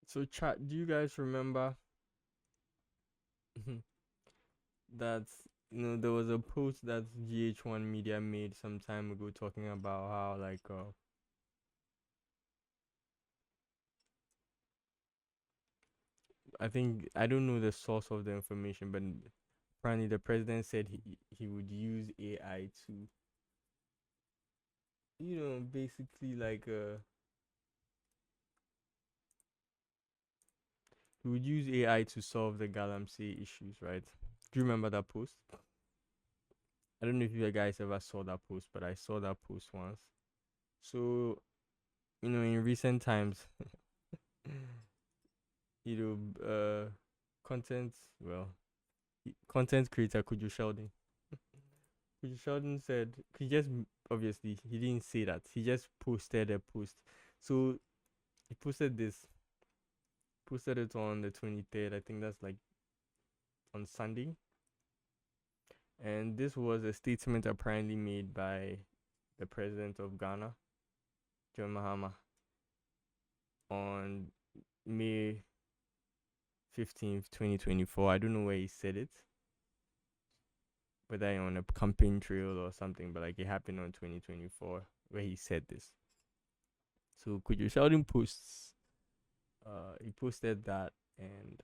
So chat, do you guys remember that there was a post that GH1 Media made some time ago talking about how like I think I don't know the source of the information, but apparently the president said he would use AI to basically like he would use AI to solve the Galamsey issues, right? Do you remember that post? I don't know if you guys ever saw that post, but I saw that post once. So, in recent times, you content, well, content creator Kwadwo Sheldon. Kwadwo Sheldon said, he just, obviously, he didn't say that. He just posted a post. So, he posted it on the 23rd. I think that's like on Sunday. And this was a statement apparently made by the president of Ghana, John Mahama, on May 15th, 2024. I don't know where he said it, whether on a campaign trail or something, but like it happened on 2024 where he said this. So Kwadwo Sheldon he posted that, and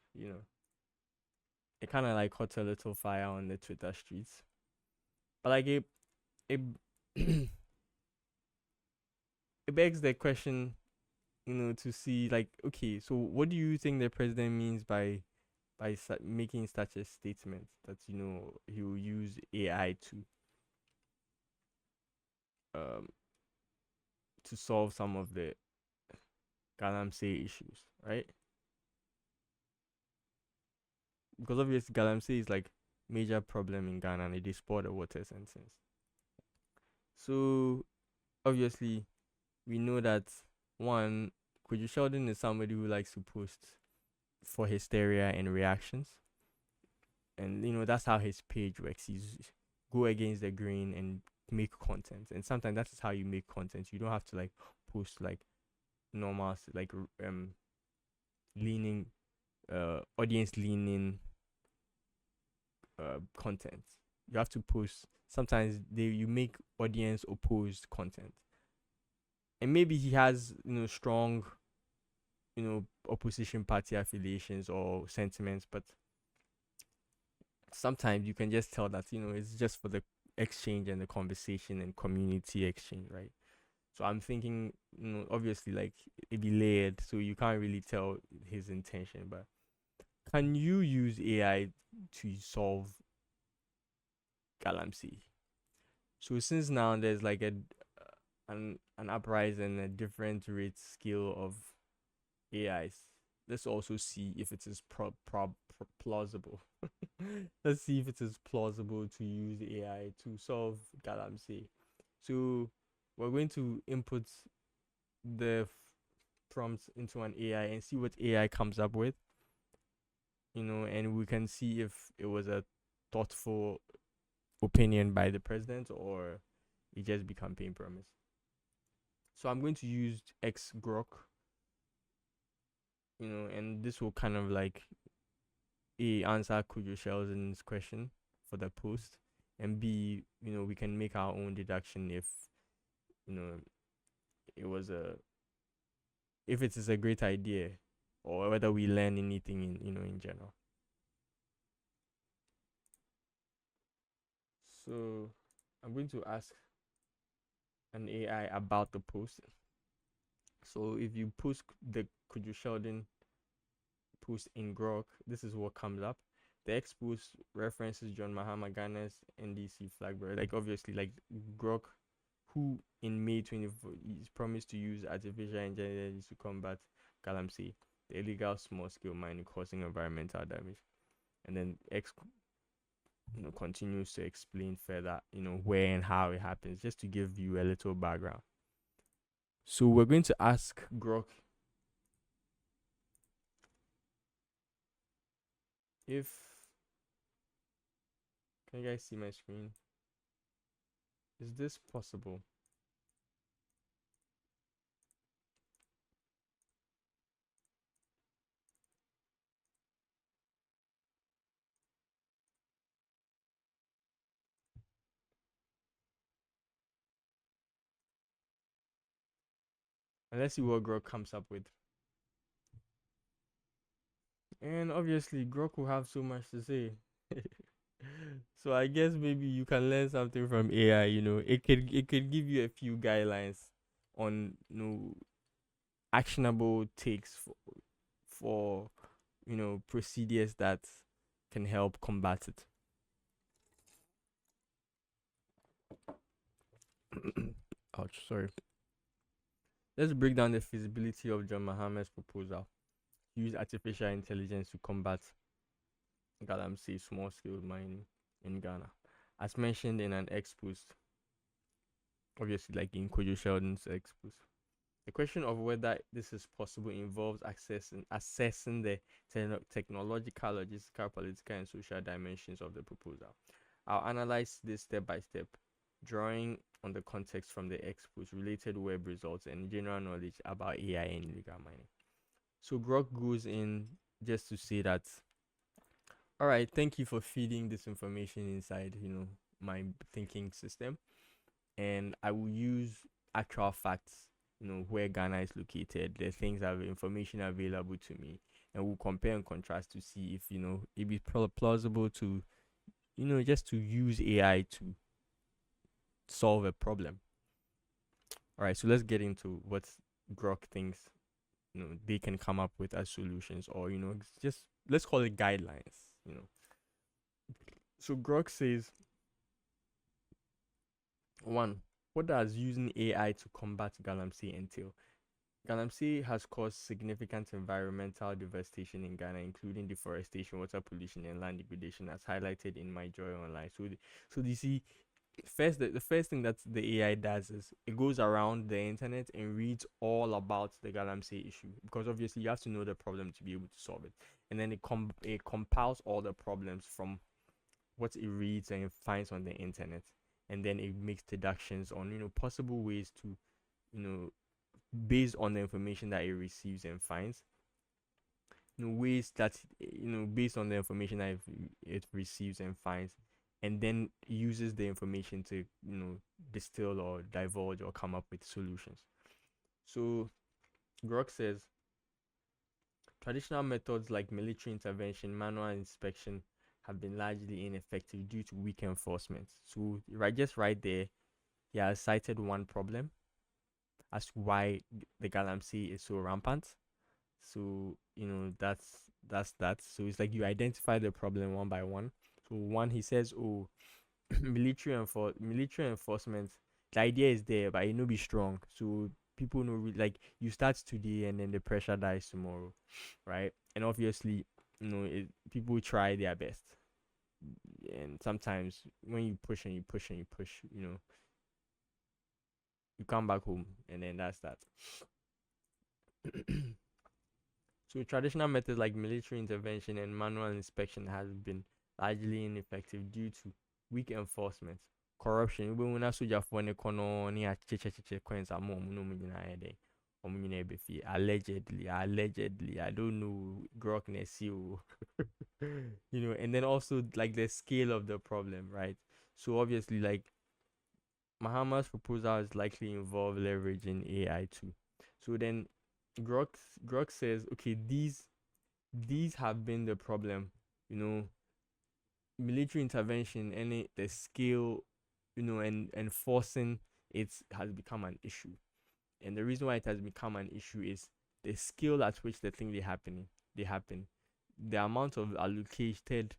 it kind of like caught a little fire on the Twitter streets. But like it it begs the question, to see like, okay, so what do you think the president means by making such a statement that he will use AI um to solve some of the Galamsey issues, right? Because obviously Galamsey is like major problem in Ghana and they spoil the waters and things. So obviously we know that one, Kwadwo Sheldon is somebody who likes to post for hysteria and reactions. And that's how his page works. He's go against the grain and make content. And sometimes that's how you make content. You don't have to like post like normal like leaning audience leaning content. You have to post. Sometimes you make audience opposed content, and maybe he has strong opposition party affiliations or sentiments, but sometimes you can just tell that it's just for the exchange and the conversation and community exchange, right? So I'm thinking, obviously, like it be layered, so you can't really tell his intention. But can you use AI to solve Galamsey? So since now there's like an uprising, a different rate scale of AIs. Let's also see if it is plausible. Let's see if it is plausible to use AI to solve Galamsey. So we're going to input the prompts into an AI and see what AI comes up with. And we can see if it was a thoughtful opinion by the president or it just be campaign promise. So I'm going to use X Grok, and this will kind of like answer Kwadwo Sheldon's question for the post, and B, we can make our own deduction if you know it was a if it is a great idea or whether we learn anything in general. So I'm going to ask an AI about the post. So if you post the Kwadwo Sheldon post in Grok, this is what comes up. The X post references John Mahama Ghana's NDC flag bearer. Like obviously, like Grok, who in May 24 is promised to use artificial intelligence to combat Galamsey, the illegal small scale mining causing environmental damage. And then X continues to explain further, where and how it happens, just to give you a little background. So we're going to ask Grok if can you guys see my screen? Is this possible? And let's see what Grok comes up with. And obviously, Grok will have so much to say. So I guess maybe you can learn something from AI. It could give you a few guidelines on actionable takes for procedures that can help combat it. Ouch, sorry. Let's break down the feasibility of John Mahama's proposal. Use artificial intelligence to combat Galamsey small scale mining in Ghana. As mentioned in an X post, obviously like in Kwadwo Sheldon's X post. The question of whether this is possible involves assessing the technological, logistical, political, and social dimensions of the proposal. I'll analyze this step by step, drawing on the context from the X post, related web results, and general knowledge about AI and illegal mining. So Grok goes in just to say that, all right, thank you for feeding this information inside, my thinking system, and I will use actual facts, where Ghana is located, the things that have information available to me, and we'll compare and contrast to see if it be plausible to, just to use AI to solve a problem. All right, so let's get into what Grok thinks they can come up with as solutions, or just let's call it guidelines. So Grok says, one, what does using AI to combat Galamsey entail? Galamsey has caused significant environmental devastation in Ghana, including deforestation, water pollution, and land degradation, as highlighted in MyJoyOnline. So you see, the first thing that the AI does is it goes around the internet and reads all about the Galamsey issue, because obviously you have to know the problem to be able to solve it, and then it compiles all the problems from what it reads and it finds on the internet, and then it makes deductions on possible ways to based on the information that it receives and finds, ways that based on the information that it receives and finds, and then uses the information to distill or divulge or come up with solutions. So Grok says traditional methods like military intervention, manual inspection have been largely ineffective due to weak enforcement. So just right there, he has cited one problem as to why the Galamsey is so rampant. So that's that. So it's like you identify the problem one by one. So one, he says, oh, military enforcement. The idea is there, but it no be strong. So people know like you start today and then the pressure dies tomorrow, right? And obviously, people try their best, and sometimes when you push and you push and you push, you come back home, and then that's that. So traditional methods like military intervention and manual inspection has been largely ineffective due to weak enforcement, corruption. Even when I soldier for an economy, coins are more allegedly, I don't know, Grok you, and then also like the scale of the problem, right? So obviously, like Mahama's proposal is likely involve leveraging AI too. So then Grok says, okay, these have been the problem, military intervention and the scale, and enforcing it has become an issue. And the reason why it has become an issue is the scale at which the thing they happen, the amount of allocated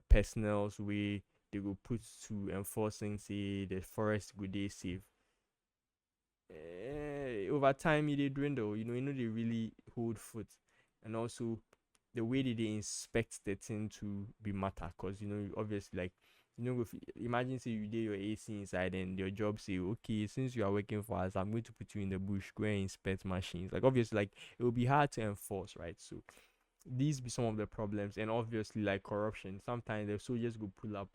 personnel we they will put to enforcing, say, the forest good day safe. Over time, they dwindle. They really hold foot, and also the way that they inspect the thing to be matter, because obviously, like, if imagine say you did your AC inside and your job say, okay, since you are working for us, I'm going to put you in the bush, go and inspect machines. Like obviously, like it will be hard to enforce, right? So these be some of the problems, and obviously like corruption. Sometimes the soldiers go pull up.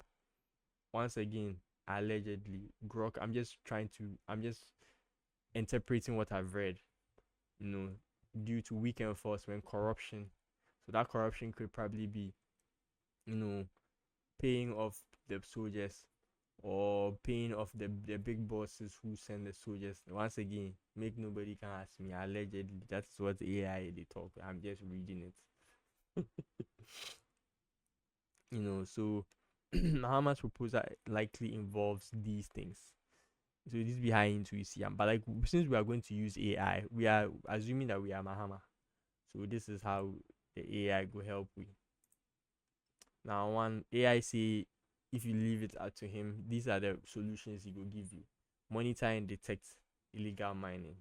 Once again, allegedly, Grok. I'm just interpreting what I've read. Due to weak enforcement, corruption. So that corruption could probably be, paying off the soldiers or paying off the big bosses who send the soldiers. Once again, make nobody can ask me. Allegedly, that's what AI they talk. I'm just reading it. So Mahama's proposal likely involves these things. So this behind into ECM. But like since we are going to use AI, we are assuming that we are Mahama. So this is how the AI will help we. Now one AI say if you leave it up to him, these are the solutions he will give you. Monitor and detect illegal mining.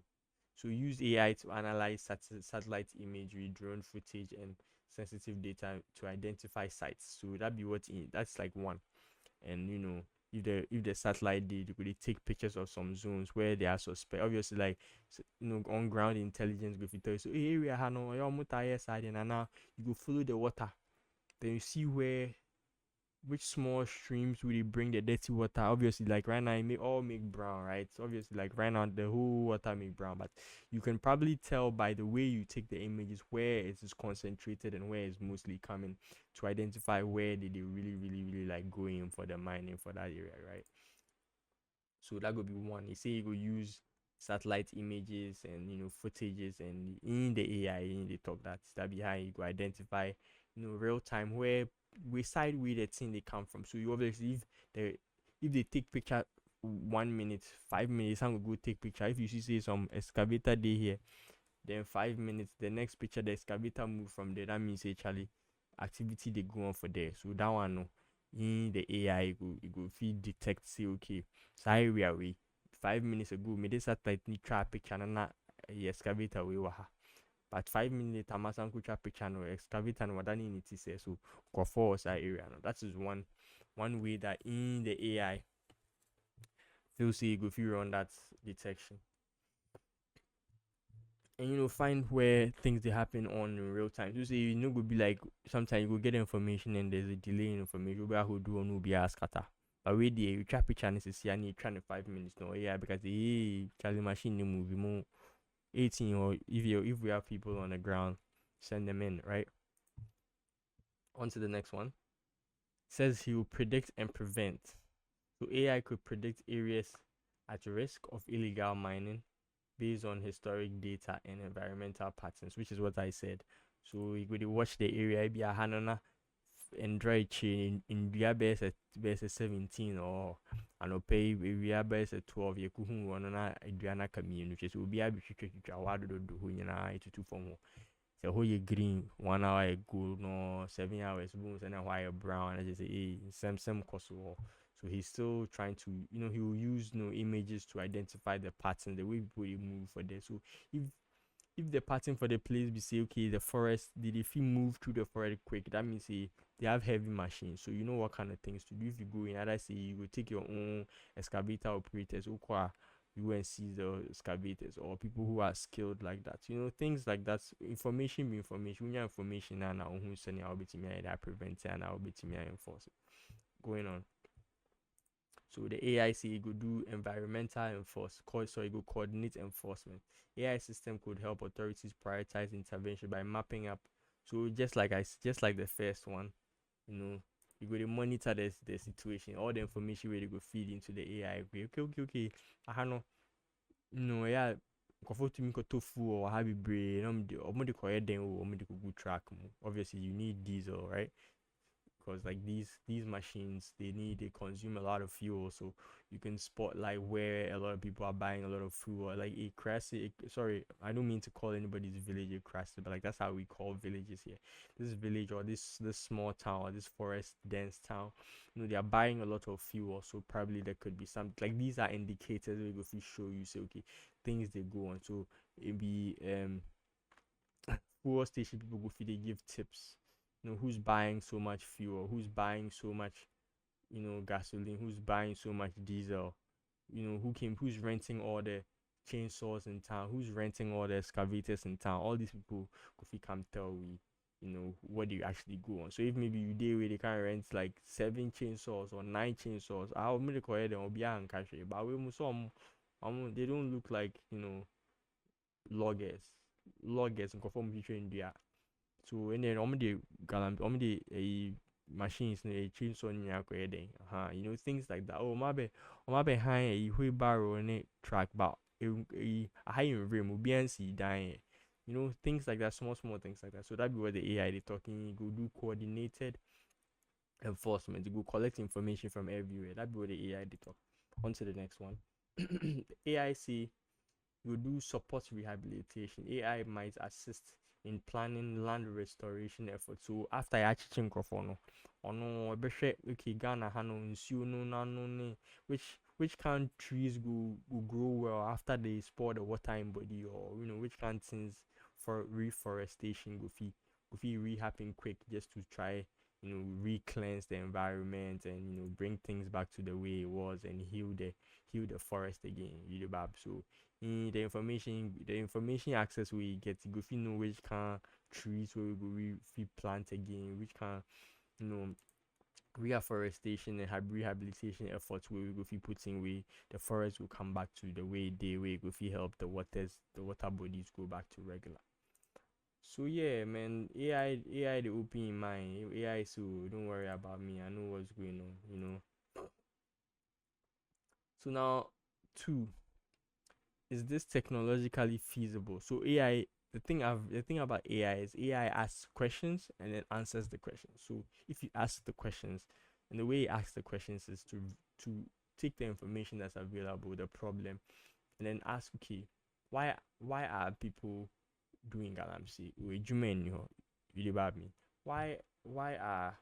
So use AI to analyze satellite imagery, drone footage, and sensitive data to identify sites. So that's like one. And if the satellite did could they take pictures of some zones where they are suspect, obviously like on ground intelligence go tell you so area hano your side and now you go follow the water, then you see which small streams will bring the dirty water. Obviously, like right now, it may all make brown, right? So obviously, like right now, the whole water make brown, but you can probably tell by the way you take the images where it is concentrated and where it's mostly coming to identify where they really, really, really like going for the mining for that area, right? So that could be one. You say you go use satellite images and footages and in the AI in the talk that behind you go identify real time where side where the thing they come from. So you obviously if they take picture 1 minute, 5 minutes, I'm gonna go take picture. If you see say some excavator day here, then 5 minutes, the next picture the excavator move from there. That means actually activity they go on for there. So that one no, in the AI it go feed detect say okay, so area we 5 minutes ago made this satellite ni try picture na excavator we waha. But 5 minutes later, Masan could try picture no excavator no wadani ni say so go for us area no. That is one way that in the AI feel say go figure on that detection. And find where things they happen on in real time. So say go be like sometimes you go get information and there's a delay in information where who do no be asked scatter. But we there you try picture and see and you trying 5 minutes no yeah because Charlie machine the movie more 18 or if we have people on the ground, send them in, right? On to the next one. Says he will predict and prevent. So AI could predict areas at risk of illegal mining based on historic data and environmental patterns, which is what I said. So you could watch the area, be a hanana and dry chain in base 17 or pay we base 12 you could one Adriana community. So be able to award do who you know to two form. So who you green 1 hour ago, no 7 hours, boom, and a while brown, and I just say, hey, some cost. So he's still trying to, he will use images to identify the pattern, the way people move for this. So if the pattern for the place be say okay the forest did if you move through the forest quick, that means they have heavy machines, so you know what kind of things to do. If you go in either say you go take your own excavator operators or you go and see the excavators or people who are skilled like that, things like that. Information be information. When you have information and now who's sending I'll be to me that prevent it and I'll be to me enforce it going on. So the AI say it could do environmental enforcement, so it could coordinate enforcement. AI system could help authorities prioritize intervention by mapping up. So just like the first one, you go to monitor the situation, all the information where they go feed into the AI. Okay. I know, yeah. Nkɔfoɔ tumi kɔtɔ fuel or have brain. Ɔmo de kɔyɛ den o, ɔmo de kɔgu track mu. Obviously, you need diesel, right? Because like these machines they consume a lot of fuel, so you can spot like where a lot of people are buying a lot of fuel, like a crassy. Sorry, I don't mean to call anybody's village a crassy, but like that's how we call villages here. This village or this small town or this forest dense town, they are buying a lot of fuel, so probably there could be some like these are indicators we go to show you say okay things they go on. So it be fuel station people go feed they give tips, who's buying so much fuel, who's buying so much gasoline, who's buying so much diesel, who's renting all the chainsaws in town, who's renting all the excavators in town. All these people could come tell we what do you actually go on. So if maybe you day where they can rent like 7 chainsaws or 9 chainsaws, I'll make it them will be on cash, but we some they don't look like loggers and conform future in there. So and then Galamsey machines no chainsaw nyina koye den you know, things like that. Oh, my be high a wheelbarrow ne track but a high in rim will be NC dying. You know, things like that, small things like that. So that be what the AI they talking. You go do coordinated enforcement. You go collect information from everywhere. That be what the AI they talk. On to the next one. The AI see you do support rehabilitation. AI might assist in planning land restoration efforts. So after I actually no, ono okay Ghana hano nsuo no nano ne which kind trees go grow well after they spoil the water in body, or you know which kind things for reforestation go fee rehapping quick just to try, you know, re-cleanse the environment and, you know, bring things back to the way it was and heal the forest again. You know, Bab. So the information access we get to go if you know which kind trees we go plant again, which kind, you know, reforestation and rehabilitation efforts where we go fi putting way the forest will come back to the way they way go fi help the water bodies go back to regular. So yeah, man, AI the open in mind. AI, so don't worry about me. I know what's going on, you know. So now, two, is this technologically feasible? So AI, the thing about AI is AI asks questions and then answers the questions. So if you ask the questions, and the way you ask the questions is to take the information that's available, the problem, and then ask, okay, why are people doing Galamsey? You about me. Why are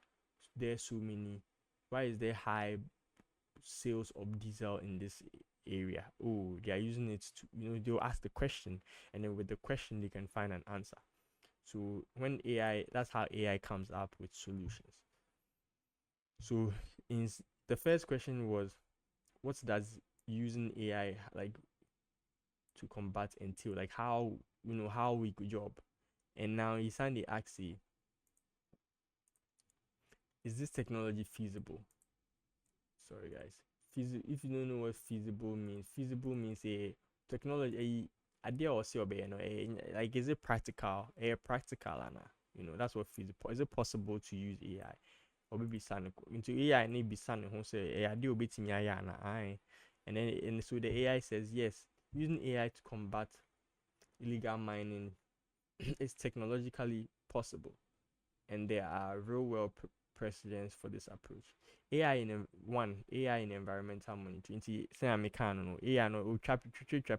there so many? Why is there high sales of diesel in this area? Oh, they are using it to, you know, they'll ask the question, and then with the question they can find an answer. So when AI, that's how AI comes up with solutions. So in the first question was, what does using AI like to combat entail? Like how, you know, how we could job. And now he signed the axi. Is this technology feasible? Sorry guys. If you don't know what feasible means a technology a idea or say like is it practical? A practical you know, that's what feasible. Is it possible to use AI? Or maybe sign into AI need be sign who say a idea bit in and then and so the AI says yes, using AI to combat illegal mining is technologically possible, and there are real world precedents for this approach. AI in environmental monitoring. Say I'm a can AI no will trap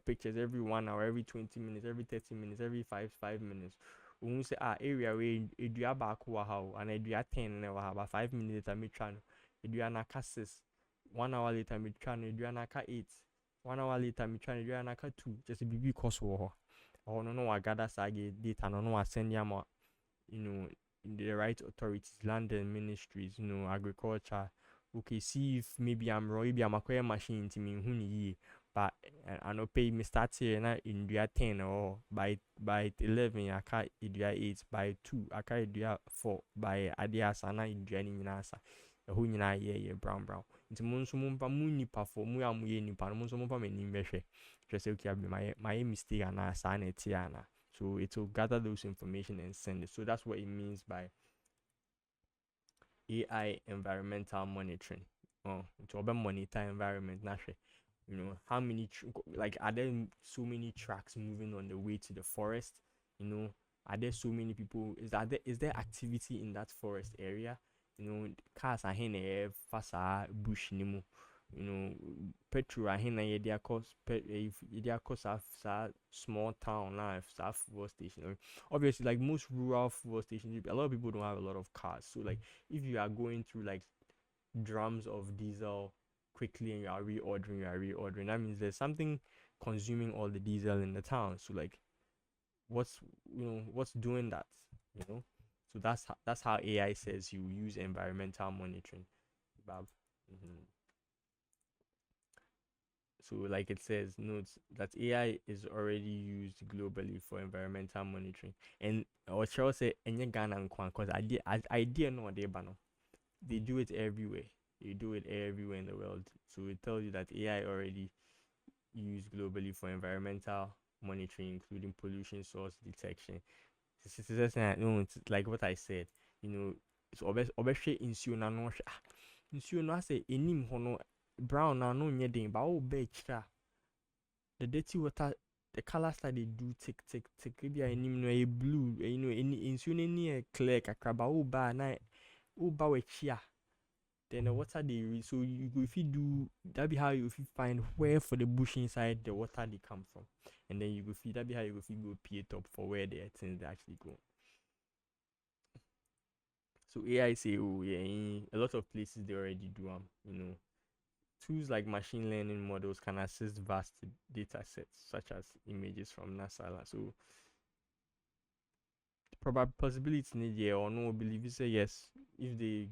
pictures every 1 hour, every 20 minutes, every 30 minutes, every five minutes. When we say area where edua back how and edua 10 na about 5 minutes later me try no edua naka 6, 1 hour later me try no edua naka 8, 1 hour later me try no edua naka 2, just be because or no I gather sage data no I send them, you know, the right authorities, land and ministries, you know, agriculture. Okay, see if maybe I'm wrong, maybe I'm a machine to me who but I no pay me start here na in year 10, or by 11 I can't in year 8, by 2 I can't in year 4, by idea sana in year ni nasa who nyina ye brown nti mo nso mo mpa mo nipa fo mo ya mo ye nipa no mo nso mo mpa mani mbehwe just okay abi my mistake ana sa na etiana. So it will gather those information and send it. So that's what it means by AI environmental monitoring. Oh, to monitor environment naturally. You know, how many like are there so many trucks moving on the way to the forest? You know, are there so many people? Is there activity in that forest area? You know, cars are here fasa bush nimu. You know, petrol are here yedia cost yedia cost a small town life fuel station. Obviously, like most rural fuel stations, a lot of people don't have a lot of cars. So like if you are going through like drums of diesel quickly and you are reordering, that means there's something consuming all the diesel in the town. So like what's doing that, you know? So that's how AI says you use environmental monitoring, Bab. So like it says, notes that AI is already used globally for environmental monitoring. And or shall I say any Ghana because I didn't know they ban. They do it everywhere. They do it everywhere in the world. So it tells you that AI already used globally for environmental monitoring, including pollution source detection. It's like what I said, you know, so obehwe nsuo na no hwe nsuo no ase enim ho no brown na no nye den ba wo be kira the dirty water the colors that they do tick maybe enim no e blue you know nsuo no ni e clear kakra ba wo ba na wo ba we chia then the water they so you go if you do that be how you if you find where for the bush inside the water they come from, and then you go feed that be how you go if you go pay it up for where the things they actually go. So AI say, oh yeah, in a lot of places they already do you know. Tools like machine learning models can assist vast data sets such as images from NASA. So possibility need yeah or no believe you say yes if they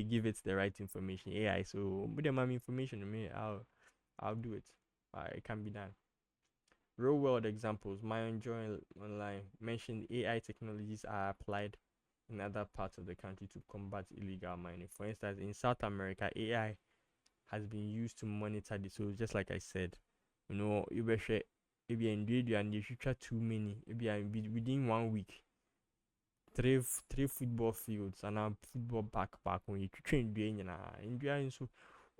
give it the right information. AI so with the information to me I'll do it. It can be done. Real world examples. MyJoyOnline mentioned AI technologies are applied in other parts of the country to combat illegal mining. For instance, in South America, AI has been used to monitor this. So just like I said, you know, if you and you should try too many, within 1 week, three football fields and a football back when you train doing and so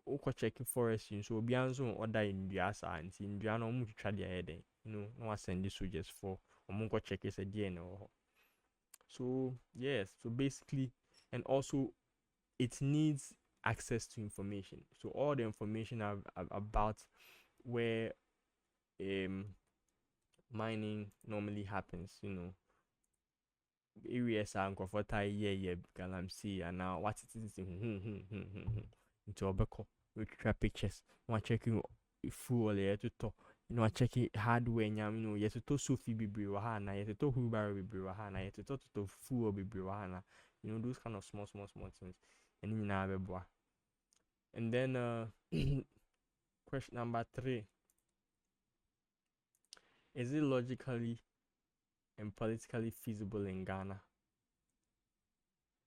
oko check forest so obi anso order in duasa and in duano mu twa dia head you know no send the soldiers for omo check is a DNA. So yes, so basically, and also it needs access to information. So all the information about where mining normally happens, you know, areas are comfortable yeah Galamsey and now what it is into Obeko we try pictures one checking fuel to talk you know checking hardware you know yes to Sophie Bibri Wahana yes to Hubar Bibri Wahana yes to fuel Bibri Wahana, you know those kind of small things and in our and then question number 3, is it logically and politically feasible in Ghana?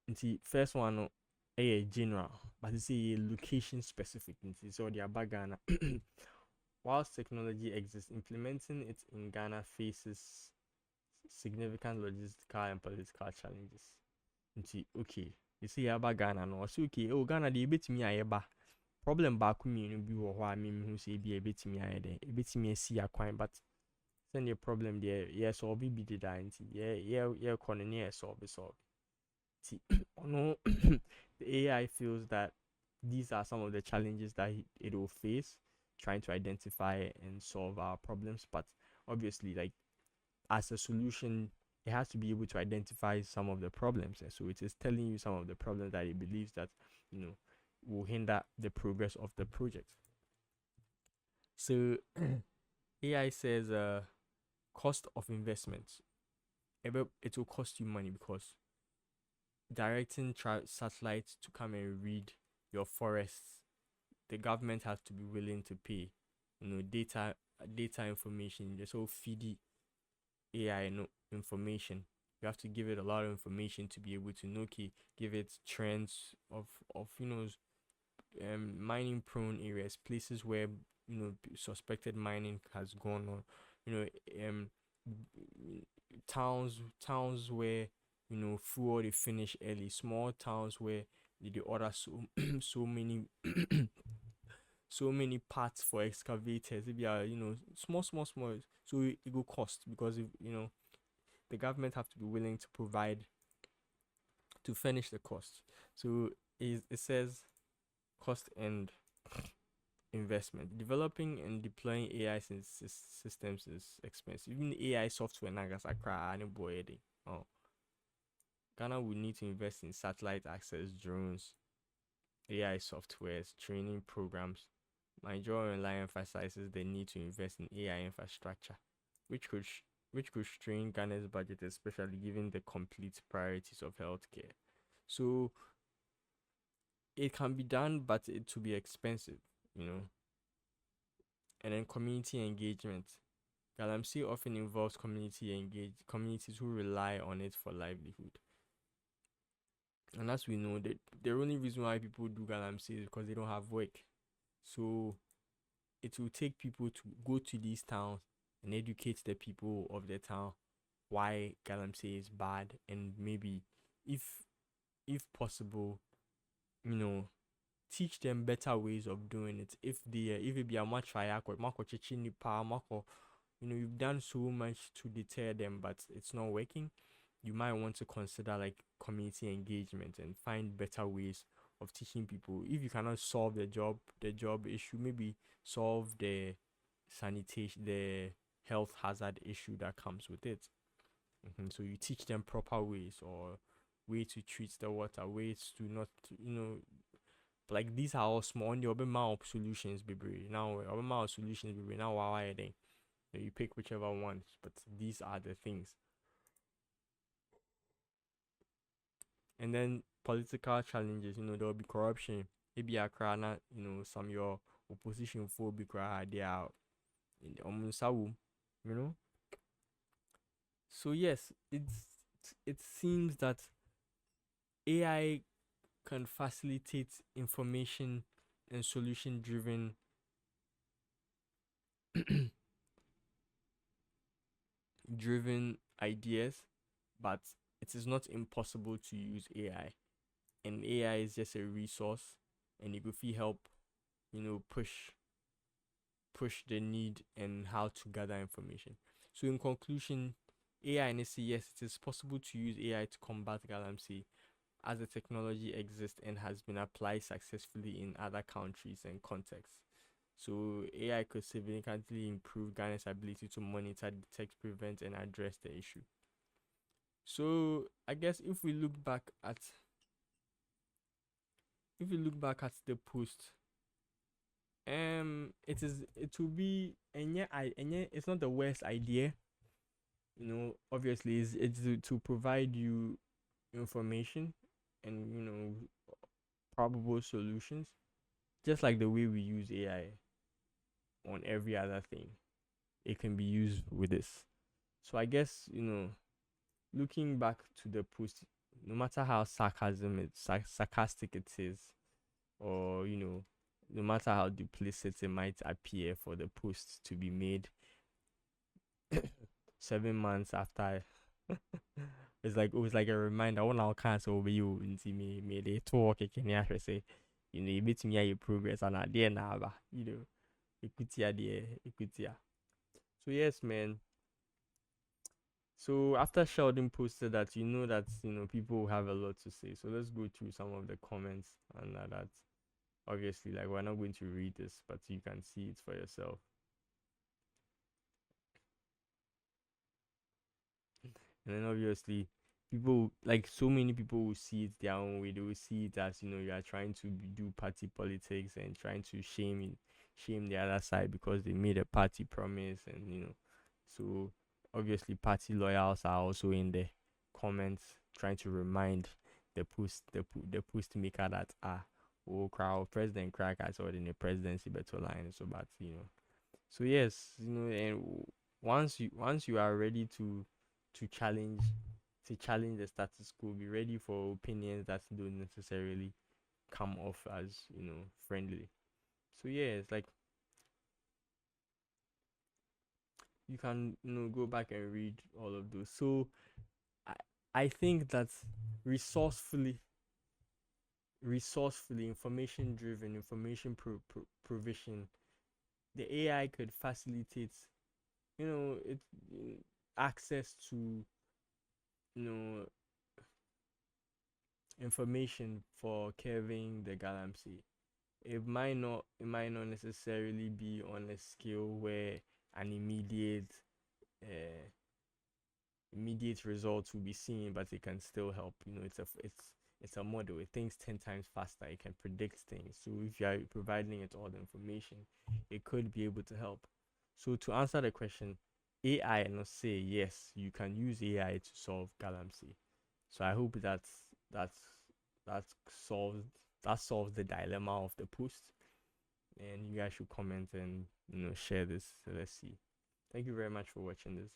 The first one general, but it's a location specific. So the about Ghana. Whilst technology exists, implementing it in Ghana faces significant logistical and political challenges. Okay, you see about Ghana no, so okay, oh Ghana the bit me ayeba. Problem back me no be what who say be a bit me ayede, a bit me see a coin, but send a problem there, yes, or be the dynty, yeah, corner solve. No, the AI feels that these are some of the challenges that it will face trying to identify and solve our problems, but obviously like as a solution it has to be able to identify some of the problems, and so it is telling you some of the problems that it believes that you know will hinder the progress of the project. So AI says cost of investment, it will cost you money because directing satellites to come and read your forests, the government has to be willing to pay, you know, data information. Just so feed the AI information. You have to give it a lot of information to be able to know, give it trends of you know mining prone areas, places where you know suspected mining has gone on, you know towns where you know fuel they finish early, small towns where they order so many so many parts for excavators. If you are you know small, so it will cost because if, you know the government have to be willing to provide to finish the cost. So it says cost and investment. Developing and deploying AI systems is expensive. Even AI software nagasakra and boy. Oh, Ghana would need to invest in satellite access, drones, AI softwares, training programs. MyJoyOnline emphasizes the need to invest in AI infrastructure, which could strain Ghana's budget, especially given the complete priorities of healthcare. So it can be done, but it will be expensive, you know. And then community engagement. Galamsey often involves communities who rely on it for livelihood. And as we know, the only reason why people do Galamsey is because they don't have work. So it will take people to go to these towns and educate the people of the town why Galamsey is bad, and maybe if if possible, you know, teach them better ways of doing it. If it be a much higher, you've done so much to deter them, but it's not working. You might want to consider like community engagement and find better ways of teaching people. If you cannot solve the job issue, maybe solve the sanitation, the health hazard issue that comes with it. So you teach them proper ways, or way to treat the water, ways to not, like these are all small. On the other solutions, baby. Now, other solutions, baby. Now, why are they? You pick whichever one, but these are the things. And then political challenges, there will be corruption. Maybe a crana, some your opposition phobic they are in the Omunsawu, you know. So yes, it seems that AI can facilitate information and solution driven driven ideas, but it is not impossible to use AI. And AI is just a resource, and it could help, push the need and how to gather information. So in conclusion, AI and yes, it is possible to use AI to combat Galamsey, as the technology exists and has been applied successfully in other countries and contexts. So AI could significantly improve Ghana's ability to monitor, detect, prevent, and address the issue. So I guess if we look back at the post, it will be, and yeah, it's not the worst idea. Obviously it's to provide you information and probable solutions, just like the way we use AI on every other thing. It can be used with this. So I guess, looking back to the post, no matter how sarcastic it is, or no matter how duplicitous it might appear for the post to be made 7 months after, it was like a reminder. When our cancer over you see me they talk, can you actually say, you bit me your progress and at the end equity. So yes, man. So after Sheldon posted that, people have a lot to say. So let's go through some of the comments and that. Obviously, like, we're not going to read this, but you can see it for yourself. And then obviously, people, like, so many people will see it their own way. They will see it as, you are trying to do party politics and trying to shame the other side because they made a party promise, and so obviously party loyals are also in the comments trying to remind the post maker that crowd president crackers or in the presidency better line, so but so yes, and once you are ready to challenge the status quo, be ready for opinions that don't necessarily come off as friendly. So yeah, it's like you can go back and read all of those. So I think that resourcefully, information driven, information provision, the AI could facilitate it access to information for curving the Galamsey. It might not necessarily be on a scale where an immediate results will be seen, but it can still help. It's a model. It thinks 10 times faster. It can predict things. So if you are providing it all the information, it could be able to help. So to answer the question, AI, and not say yes, you can use AI to solve Galamsey. So I hope that solves the dilemma of the post. And you guys should comment and share this. So let's see. Thank you very much for watching this.